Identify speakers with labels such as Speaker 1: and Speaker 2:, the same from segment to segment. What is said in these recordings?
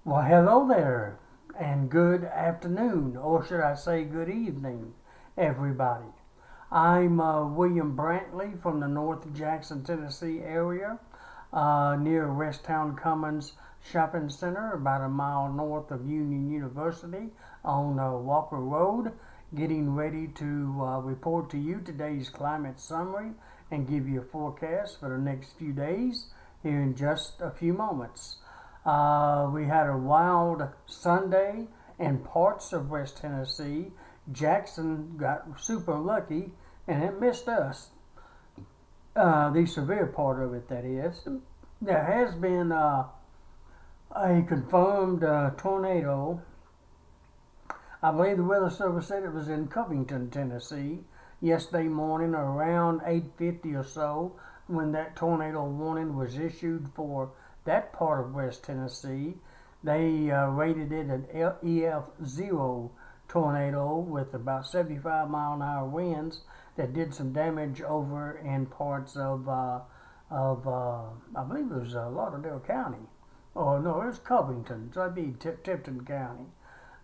Speaker 1: Well, hello there, and good afternoon, or should I say good evening, everybody. I'm William Brantley from the North Jackson, Tennessee area, near Westtown Commons Shopping Center, about a mile north of Union University on Walker Road, getting ready to report to you today's climate summary and give you a forecast for the next few days here in just a few moments. We had a wild Sunday in parts of West Tennessee. Jackson got super lucky and it missed us. The severe part of it, that is. There has been a confirmed tornado. I believe the Weather Service said it was in Covington, Tennessee, yesterday morning around 8:50 or so, when that tornado warning was issued for that part of West Tennessee. They rated it an EF0 tornado with about 75-mile-an-hour winds that did some damage over in parts of I believe it was Lauderdale County. Oh no, it was Covington, so that'd be Tipton County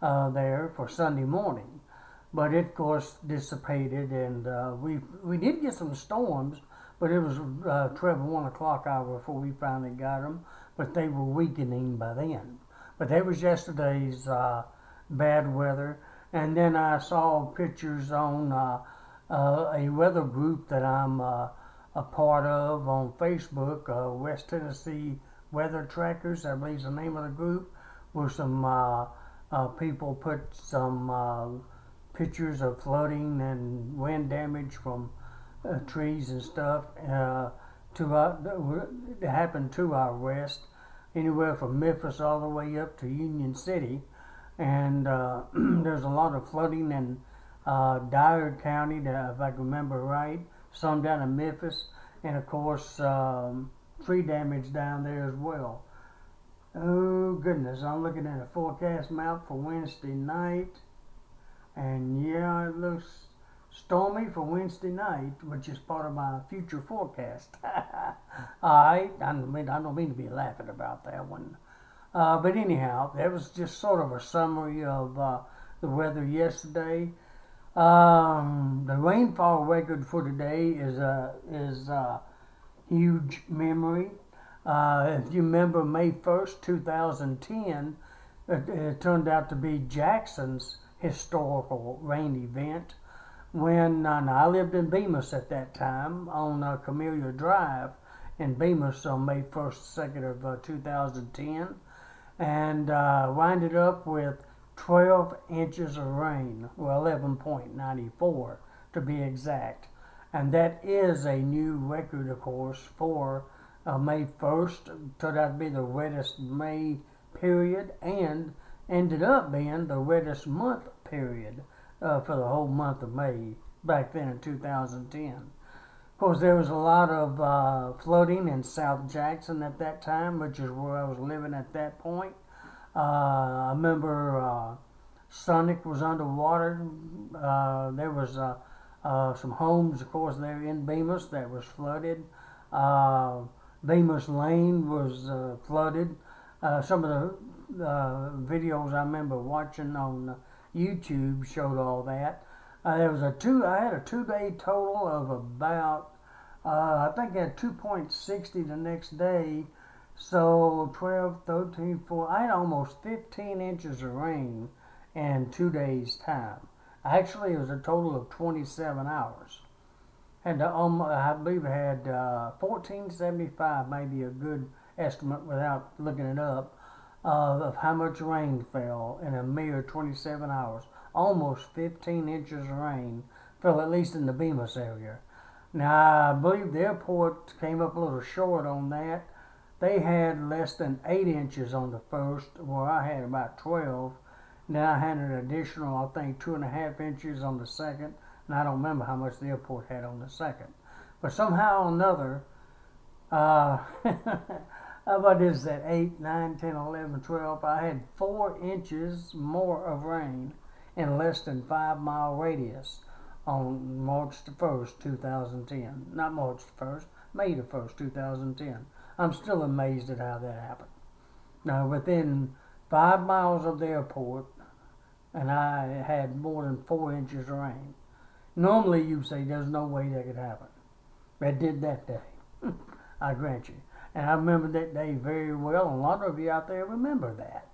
Speaker 1: there for Sunday morning. But it, of course, dissipated, and we did get some storms, but it was 12 1 o'clock hour before we finally got them. But they were weakening by then. But that was yesterday's bad weather. And then I saw pictures on a weather group that I'm a part of on Facebook, West Tennessee Weather Trackers, I believe is the name of the group, where some people put some pictures of flooding and wind damage from trees and stuff that happened to our west, anywhere from Memphis all the way up to Union City. And there's a lot of flooding in Dyer County, if I can remember right, some down in Memphis, and of course tree damage down there as well. Oh goodness, I'm looking at a forecast map for Wednesday night, and yeah, it looks stormy for Wednesday night, which is part of my future forecast. I don't mean to be laughing about that one. But anyhow, that was just sort of a summary of the weather yesterday. The rainfall record for today is huge memory. If you remember May 1st, 2010, it turned out to be Jackson's historical rain event when I lived in Bemis at that time on Camellia Drive in Bemis on May 1st, 2nd of 2010, and winded up with 12 inches of rain, well 11.94 to be exact. And that is a new record, of course, for May 1st. Turned out to be the wettest May period and ended up being the wettest month period for the whole month of May back then in 2010. Of course, there was a lot of flooding in South Jackson at that time, which is where I was living at that point. I remember Sonic was underwater. There was some homes, of course, there in Bemis that was flooded. Bemis Lane was flooded. Some of the videos I remember watching on YouTube showed all that. I had a 2 day total of about, I think I had 2.60 the next day. So 12, 13, 4, I had almost 15 inches of rain in 2 days' time. Actually, it was a total of 27 hours. And I believe I had 1475, maybe a good estimate without looking it up, of how much rain fell in a mere 27 hours. Almost 15 inches of rain fell, at least in the Bemis area. Now, I believe the airport came up a little short on that. They had less than 8 inches on the first, where I had about 12. Then I had an additional, I think, 2.5 inches on the second, and I don't remember how much the airport had on the second. But somehow or another, what is that, 8, 9, 10, 11, 12, I had 4 inches more of rain in less than 5 mile radius on March the 1st, 2010. Not March the 1st, May the 1st, 2010. I'm still amazed at how that happened. Now, within 5 miles of the airport, and I had more than 4 inches of rain. Normally, you say there's no way that could happen. It did that day. I grant you. And I remember that day very well. A lot of you out there remember that.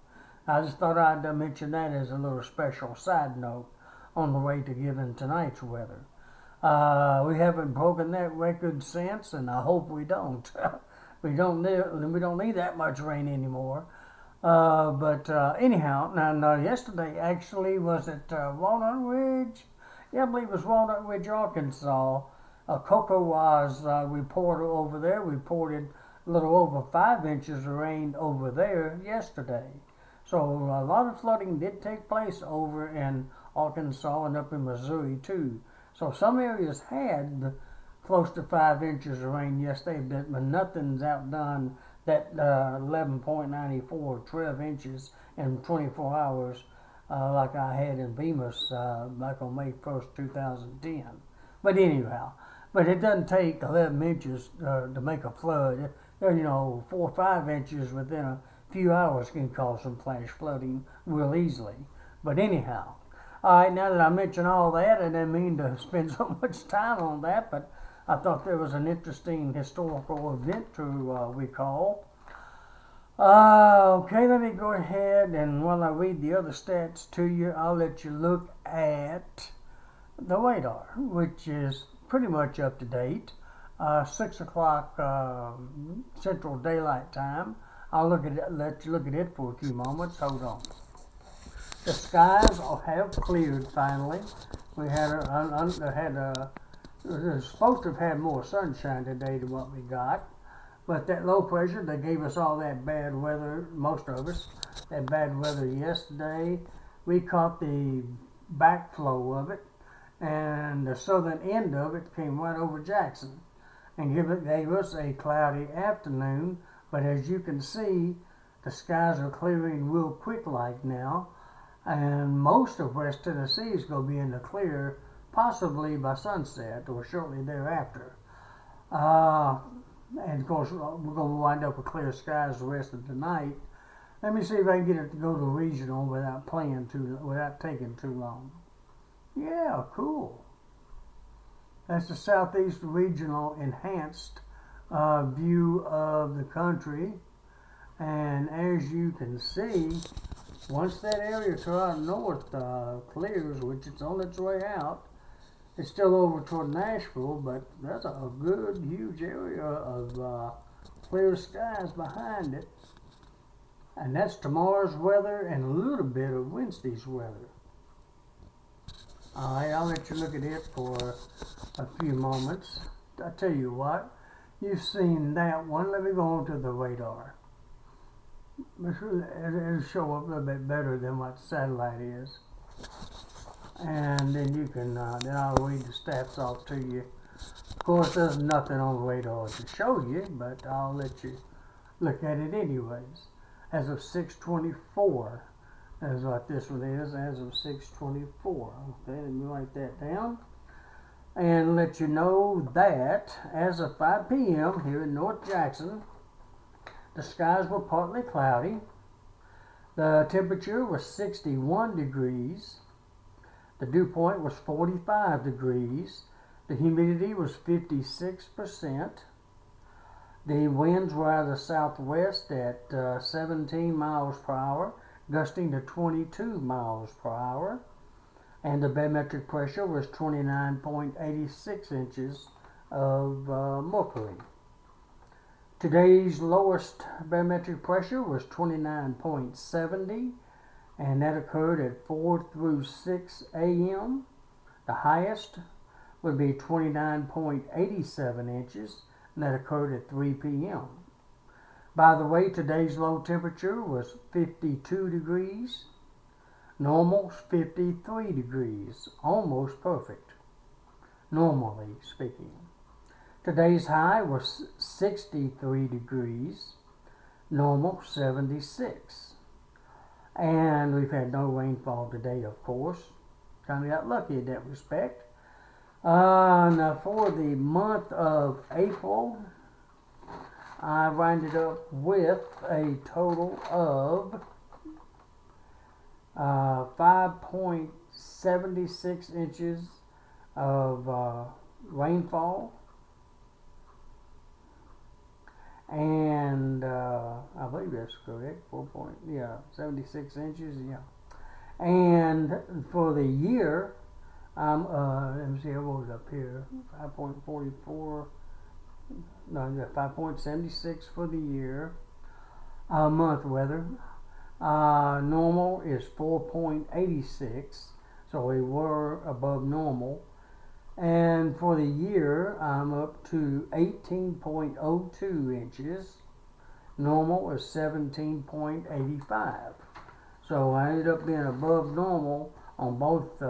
Speaker 1: I just thought I'd mention that as a little special side note on the way to giving tonight's weather. We haven't broken that record since, and I hope we don't. we don't need that much rain anymore. But anyhow, now yesterday actually was at Walnut Ridge. Yeah, I believe it was Walnut Ridge, Arkansas. Cocoa was reported over there. Reported a little over 5 inches of rain over there yesterday. So a lot of flooding did take place over in Arkansas and up in Missouri too. So some areas had close to 5 inches of rain yesterday, but nothing's outdone that 11.94, 12 inches in 24 hours like I had in Bemis back on May 1st, 2010. But anyhow, but it doesn't take 11 inches to make a flood. 4 or 5 inches within a few hours can cause some flash flooding real easily. But anyhow, all right, now that I mentioned all that, I didn't mean to spend so much time on that, but I thought there was an interesting historical event to recall. Okay, let me go ahead, and while I read the other stats to you, I'll let you look at the radar, which is pretty much up to date. 6 o'clock Central Daylight Time. I'll let you look at it for a few moments. Hold on. The skies have cleared finally. We had it was supposed to have had more sunshine today than what we got. But that low pressure that gave us all that bad weather, most of us, that bad weather yesterday, we caught the backflow of it, and the southern end of it came right over Jackson and gave us a cloudy afternoon. But as you can see, the skies are clearing real quick like now, and most of West Tennessee is going to be in the clear possibly by sunset or shortly thereafter. And of course, we're going to wind up with clear skies the rest of the night. Let me see if I can get it to go to regional without taking too long. Yeah, cool. That's the Southeast Regional Enhanced view of the country. And as you can see, once that area to our north clears, which it's on its way out, it's still over toward Nashville, but that's a good, huge area of clear skies behind it. And that's tomorrow's weather and a little bit of Wednesday's weather. All right, I'll let you look at it for a few moments. I tell you what, you've seen that one. Let me go on to the radar. It'll show up a little bit better than what satellite is. And then you can, then I'll read the stats off to you. Of course, there's nothing on the radar to show you, but I'll let you look at it anyways. As of 6:24, is what this one is, as of 6:24. Okay, let me write that down. And let you know that as of 5 p.m. here in North Jackson, the skies were partly cloudy. The temperature was 61 degrees. The dew point was 45 degrees. The humidity was 56%. The winds were out of the southwest at 17 miles per hour, gusting to 22 miles per hour. And the barometric pressure was 29.86 inches of mercury. Today's lowest barometric pressure was 29.70, and that occurred at 4 through 6 a.m. The highest would be 29.87 inches, and that occurred at 3 p.m. By the way, today's low temperature was 52 degrees. Normal 53 degrees, almost perfect, normally speaking. Today's high was 63 degrees, normal 76. And we've had no rainfall today, of course. Kind of got lucky in that respect. Now for the month of April, I winded up with a total of 5.76 inches of rainfall, and I believe that's correct. 76 inches, yeah. And for the year, let me see, what was up here? 5.44. No, 5.76 for the year. Month weather. Normal is 4.86, so we were above normal. And for the year, I'm up to 18.02 inches. Normal is 17.85. So I ended up being above normal on both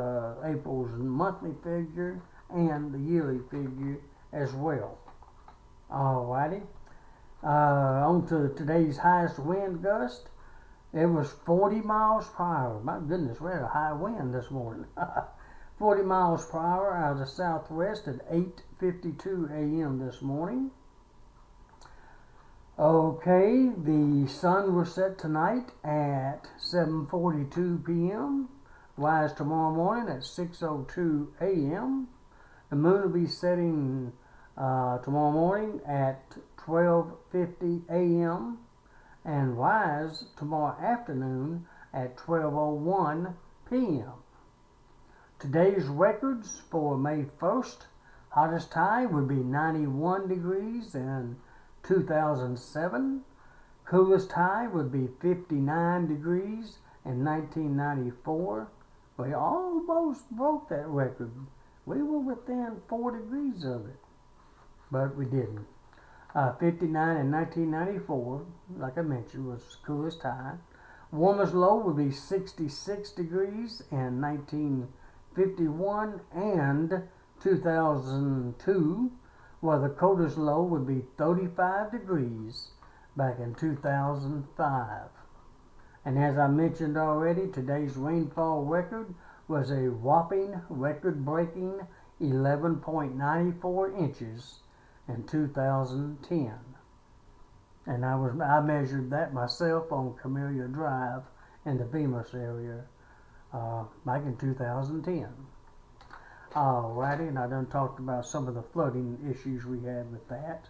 Speaker 1: April's monthly figure and the yearly figure as well. Alrighty. On to today's highest wind gust. It was 40 miles per hour. My goodness, we had a high wind this morning. 40 miles per hour out of the southwest at 8:52 a.m. this morning. Okay, the sun will set tonight at 7:42 p.m. Rise tomorrow morning at 6:02 a.m. The moon will be setting tomorrow morning at 12:50 a.m. and rise tomorrow afternoon at 12:01 p.m. Today's records for May 1st, hottest high would be 91 degrees in 2007. Coolest high would be 59 degrees in 1994. We almost broke that record. We were within 4 degrees of it, but we didn't. 59 in 1994, like I mentioned, was coolest high. Warmest low would be 66 degrees in 1951 and 2002, while the coldest low would be 35 degrees back in 2005. And as I mentioned already, today's rainfall record was a whopping record-breaking 11.94 inches in 2010. And I measured that myself on Camellia Drive in the Bemis area back in 2010. Alrighty, and I done talked about some of the flooding issues we had with that.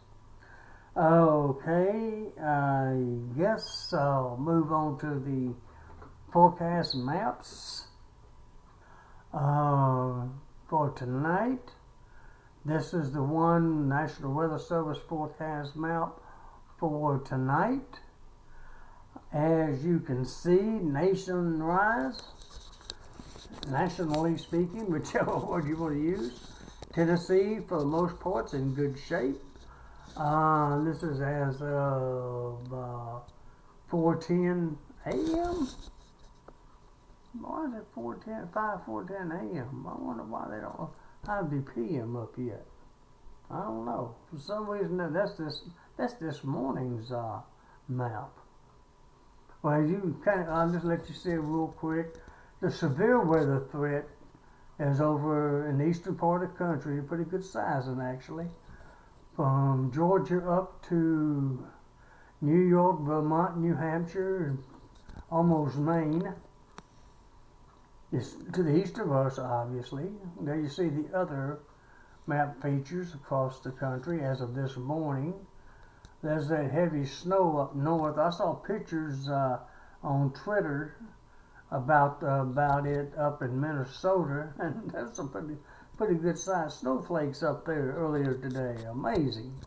Speaker 1: Okay, I guess I'll move on to the forecast maps for tonight. This is the one National Weather Service forecast map for tonight. As you can see, nationally speaking, whichever word you want to use, Tennessee for the most part's in good shape. This is as of 4:10 a.m. Why is it 5:10 a.m.? I wonder why they don't have the p.m. up yet. I don't know. For some reason, that's this morning's map. Well, I'll just let you see it real quick. The severe weather threat is over in the eastern part of the country, pretty good sizing actually. From Georgia up to New York, Vermont, New Hampshire, and almost Maine. It's to the east of us, obviously. There you see the other map features across the country as of this morning. There's that heavy snow up north. I saw pictures on Twitter about it up in Minnesota, and there's some pretty good sized snowflakes up there earlier today. Amazing.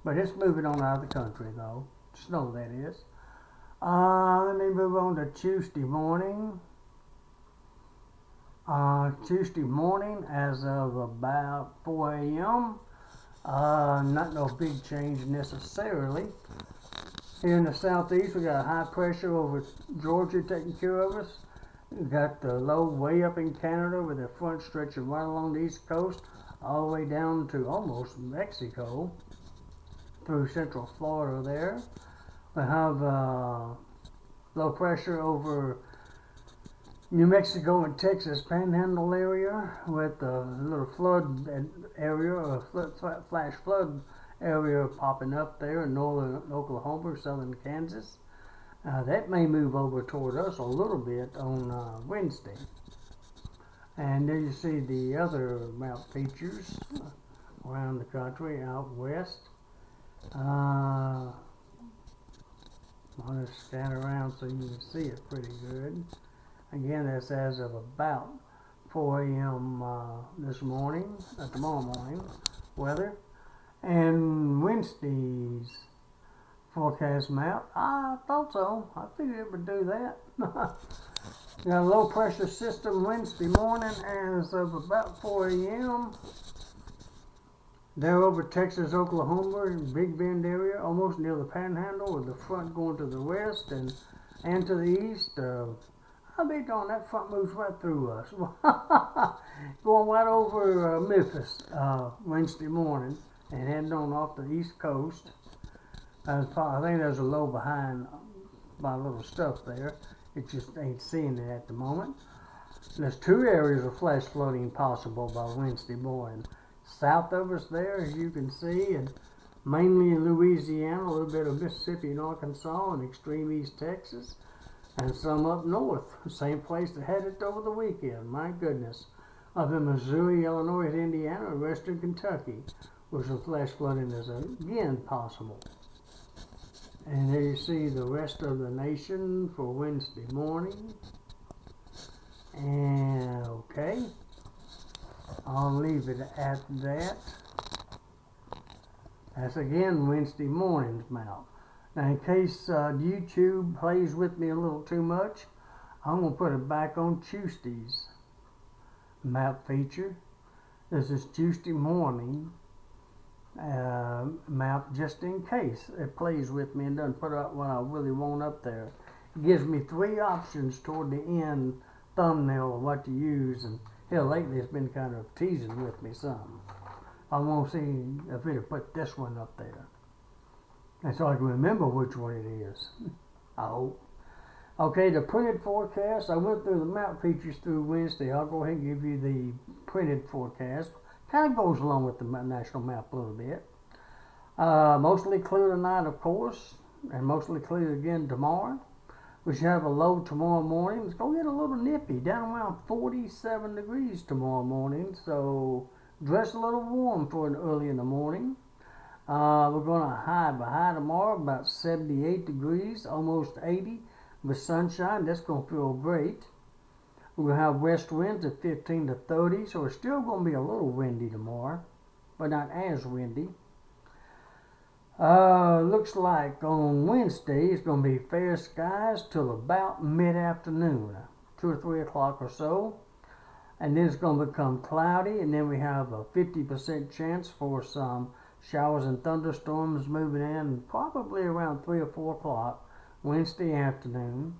Speaker 1: But it's moving on out of the country though. Snow, that is. Let me move on to Tuesday morning. Tuesday morning as of about 4 a.m. Not no big change necessarily. Here in the southeast, we got a high pressure over Georgia taking care of us. We got the low way up in Canada with the front stretching right along the east coast, all the way down to almost Mexico, through central Florida there. We have low pressure over New Mexico and Texas Panhandle area with a little flood area, or flash flood area popping up there in northern Oklahoma, southern Kansas. That may move over toward us a little bit on Wednesday. And there you see the other map features around the country out west. I'll just scan around so you can see it pretty good. Again, that's as of about 4 a.m. This morning, tomorrow morning, weather. And Wednesday's forecast map, I thought so. I figured it would do that. Got a low pressure system Wednesday morning as of about 4 a.m. They're over Texas, Oklahoma, Big Bend area, almost near the Panhandle, with the front going to the west and to the east. I'll be darned, that front moves right through us. Going right over Memphis Wednesday morning and heading on off the east coast. I think there's a low behind my little stuff there. It just ain't seeing it at the moment. There's 2 areas of flash flooding possible by Wednesday morning. South of us there, as you can see, and mainly in Louisiana, a little bit of Mississippi and Arkansas, and extreme East Texas, and some up north, same place that had it over the weekend. My goodness. Up in Missouri, Illinois, and Indiana, and western Kentucky, where some flash flooding is again possible. And there you see the rest of the nation for Wednesday morning. And okay, I'll leave it at that. That's again Wednesday morning's map. Now, in case YouTube plays with me a little too much, I'm going to put it back on Tuesday's map feature. This is Tuesday morning map, just in case it plays with me and doesn't put up what I really want up there. It gives me 3 options toward the end thumbnail of what to use, and hell, lately it's been kind of teasing with me some. I want to see if it'll put this one up there, and so I can remember which one it is. I hope. Okay, the printed forecast. I went through the map features through Wednesday. I'll go ahead and give you the printed forecast. Kind of goes along with the national map a little bit. Mostly clear tonight, of course, and mostly clear again tomorrow. We should have a low tomorrow morning. It's going to get a little nippy, down around 47 degrees tomorrow morning, so dress a little warm for an early in the morning. We're going to have a high tomorrow, about 78 degrees, almost 80, with sunshine. That's going to feel great. We'll have west winds at 15 to 30, so it's still going to be a little windy tomorrow, but not as windy. Looks like on Wednesday it's going to be fair skies till about mid-afternoon, 2 or 3 o'clock or so, and then it's going to become cloudy, and then we have a 50% chance for some showers and thunderstorms moving in probably around 3 or 4 o'clock Wednesday afternoon.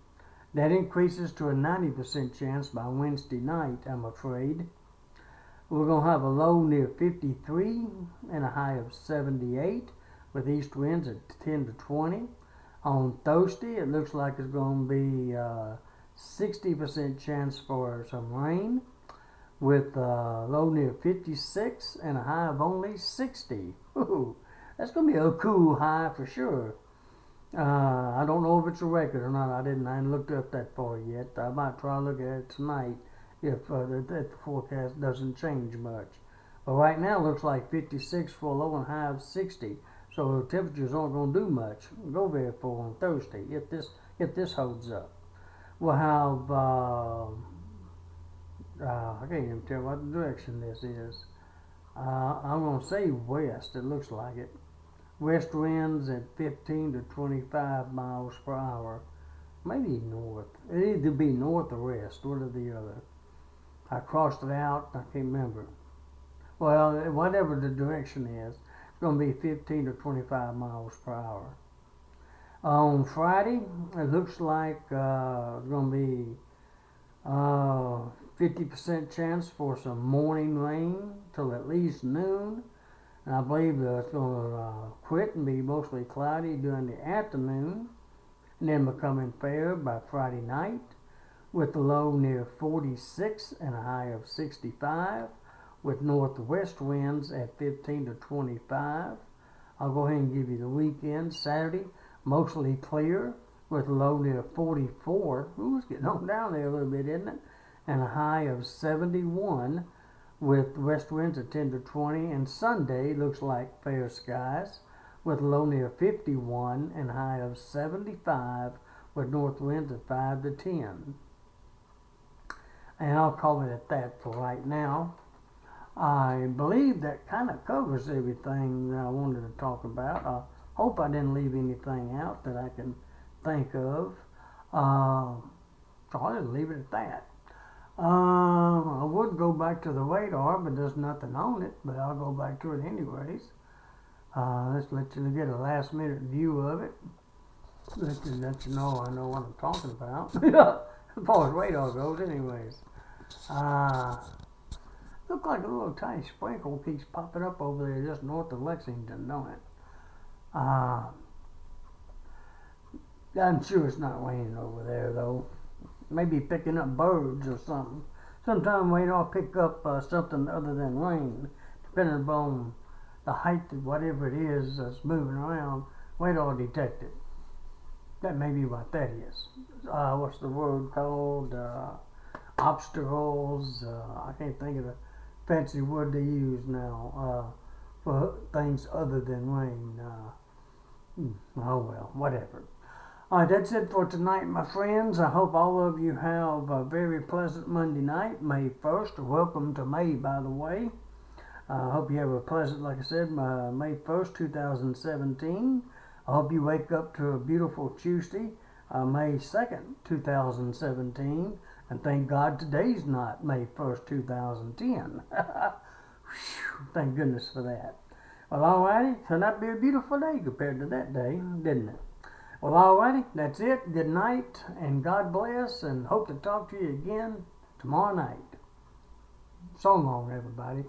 Speaker 1: That increases to a 90% chance by Wednesday night, I'm afraid. We're going to have a low near 53 and a high of 78 with east winds at 10 to 20. On Thursday, it looks like it's going to be 60% chance for some rain with a low near 56 and a high of only 60. Ooh, that's going to be a cool high for sure. I don't know if it's a record or not. I hadn't looked up that far yet. I might try to look at it tonight if the forecast doesn't change much. But right now it looks like 56 for a low and high of 60. So the temperatures aren't going to do much. Go very full on Thursday if this holds up. We'll have I can't even tell what direction this is. I'm going to say west. It looks like it. West winds at 15 to 25 miles per hour. Maybe north. It'd either be north or west, one or the other. I crossed it out. I can't remember. Well, whatever the direction is, it's going to be 15 to 25 miles per hour. On Friday, it looks like it's going to be 50% chance for some morning rain till at least noon. And I believe it's going to quit and be mostly cloudy during the afternoon, and then becoming fair by Friday night, with the low near 46 and a high of 65, with northwest winds at 15 to 25. I'll go ahead and give you the weekend. Saturday, mostly clear, with a low near 44. Ooh, it's getting on down there a little bit, isn't it? And a high of 71 with west winds at 10 to 20. And Sunday looks like fair skies with a low near 51 and a high of 75 with north winds at 5 to 10. And I'll call it at that for right now. I believe that kind of covers everything that I wanted to talk about. I hope I didn't leave anything out that I can think of. So I'll just leave it at that. I would go back to the radar, but there's nothing on it, but I'll go back to it anyways. Let's let you get a last minute view of it. Let you know I know what I'm talking about. As far as radar goes anyways. Look like a little tiny sprinkle keeps popping up over there just north of Lexington, don't it? I'm sure it's not raining over there though. Maybe picking up birds or something. Sometimes radar pick up something other than rain, depending upon the height of whatever it is that's moving around. Radar detect it. That may be what that is. What's the word called? Obstacles. I can't think of the fancy word they use now for things other than rain. Oh well, whatever. Alright, that's it for tonight, my friends. I hope all of you have a very pleasant Monday night, May 1st. Welcome to May, by the way. I hope you have a pleasant, like I said, May 1st, 2017. I hope you wake up to a beautiful Tuesday, May 2nd, 2017. And thank God today's not May 1st, 2010. Thank goodness for that. Well, alrighty. Turned out to be a beautiful day compared to that day, didn't it? Well, alrighty. That's it. Good night, and God bless, and hope to talk to you again tomorrow night. So long, everybody.